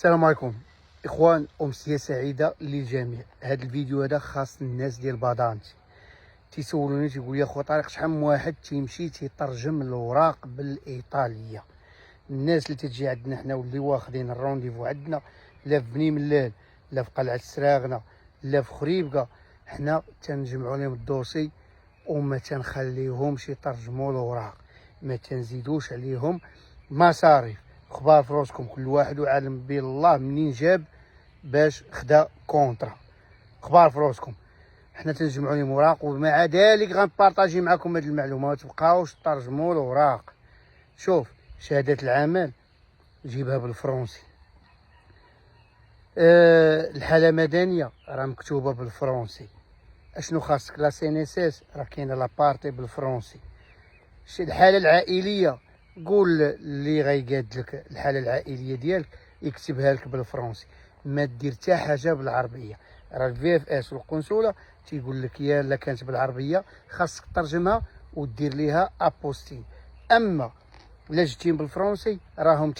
السلام عليكم اخوان، امسيه سعيده للجميع. هذا الفيديو هذا خاص الناس ديال بادانتي. تيسولوني تيقول لي اخو طارق شحال من واحد تيمشي تيترجم الاوراق بالايطاليه. الناس اللي تجي عندنا حنا واللي واخدين الرونديفو عندنا، لا في بني ملال لا في قلعه السراغنه لا في خريبكه، حنا تنجمعوا لهم الدوسي وما تنخليهمش يترجموا الاوراق، ما تنزيدوش عليهم مصاريف. خبار في راسكم، كل واحد وعالم بالله منين جاب باش خدا كونطرا. خبار في راسكم، حنا تنجمعوا لهم اوراق، ومع ذلك غنبارطاجي معكم هذه المعلومه. ما تبقاوش ترجموا الاوراق. شوف، شهاده العمل جيبها بالفرنسي، الحاله المدنيه راه مكتوبه بالفرنسي، اشنو خاصك؟ لا سي ان اس اس راه كاينه لابارتي بالفرنسي. الحاله العائليه، قول اللي غيقاد لك الحاله العائليه ديالك يكتبها لك بالفرنسي، ما دير حتى حاجه بالعربيه. راه الفي اف اس والقنصله تيقول لك يا لا كانت بالعربيه خاصك ترجمها ودير ليها ابوستي، اما الا جيتي بالفرنسي راهم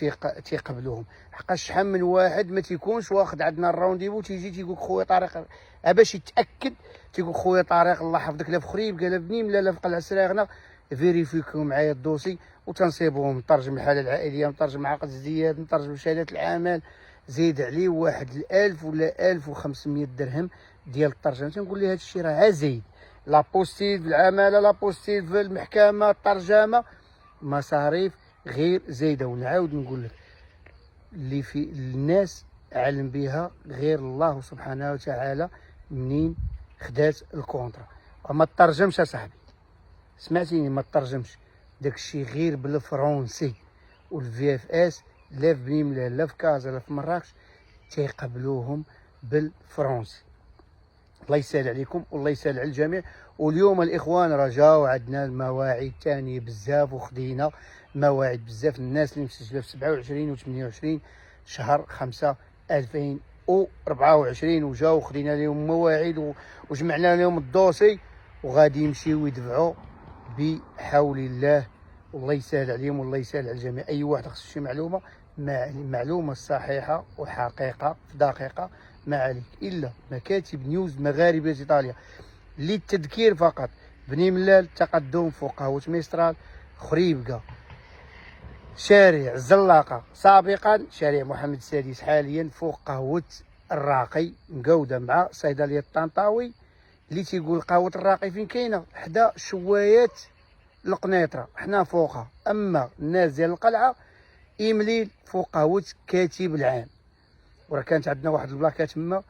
تيقبلوهم. حقاش شحال من واحد ما تيكونش واخد عندنا الرونديفو تيجي تيقول خويا طارق باش يتاكد، تيقول خويا طارق الله يحفظك لا في خريبكه لا في بنيم لا في قلعه سراغنه، فيريفيكو معايا الدوسي وتنصيبهم. نترجم الحاله العائليه، نترجم عقد الزياد، نترجم شهاده العمل، زيد عليه واحد 1000 ولا 1500 درهم ديال الترجمه. تنقول ليه هذا الشيء راه زايد. لابوستيل في العماله، لابوستيل في المحكمه، الترجمه، مصاريف غير زايده. ونعاود نقول لك اللي في الناس علم بها غير الله سبحانه وتعالى منين خدات الكونطرا. وما ترجمش يا صاحبي، سمعتيني؟ ما ترجمش داكشي غير بالفرنسي. والفي اف اس لا في بني ملال لا في كازا لا في مراكش تيقبلوهم بالفرنسي. الله يسهل عليكم والله يسهل على الجميع. واليوم الاخوان رجاو عندنا المواعيد ثانيه بزاف، وخدينا مواعيد بزاف. الناس اللي مسجله في 27 و 28 شهر 5 2024 وجاو خدينا لهم مواعيد وجمعنا لهم الدوسي، وغادي يمشيو يدفعوا بحول الله. والله يسهل عليهم والله يسهل على الجميع. اي واحد خصو شي معلومه، معلومه صحيحه وحقيقه في دقيقه، ما عليك الا مكاتب نيوز مغاربه ايطاليا. للتذكير فقط، بني ملال تقدم فوق قهوه ميسترال، خريبكه شارع الزلاقه، سابقا شارع محمد السادس، حاليا فوق قهوه الراقي مقوده مع صيدليه الطنطاوي. اللي تيقول قهوه الراقي فين كاينه؟ حدا شوايات القنيطره، حنا فوقها. اما الناس ديال القلعه إمليل فوق قهوه كاتب العام. وراه كانت عندنا واحد البلاكه تما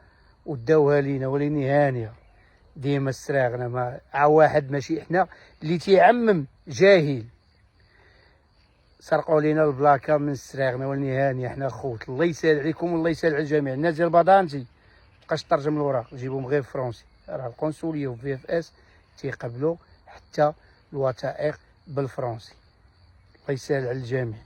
وداوها لينا، وليني هانيه ديما السراغنا. ما واحد ماشي حنا اللي تيعمم جاهل، سرقوا لينا البلاكه من السراغنا، وليني هانيه حنا خوت. الله يسهل عليكم والله يسهل على الجميع. الناس ديال بادانتي مابقاش ترجم الوراق، جيبهم غير فرونسي. راه القنصليه وفي اف اس تيقبلوا حتى الوثائق بالفرنسي. الله يسهل على الجميع.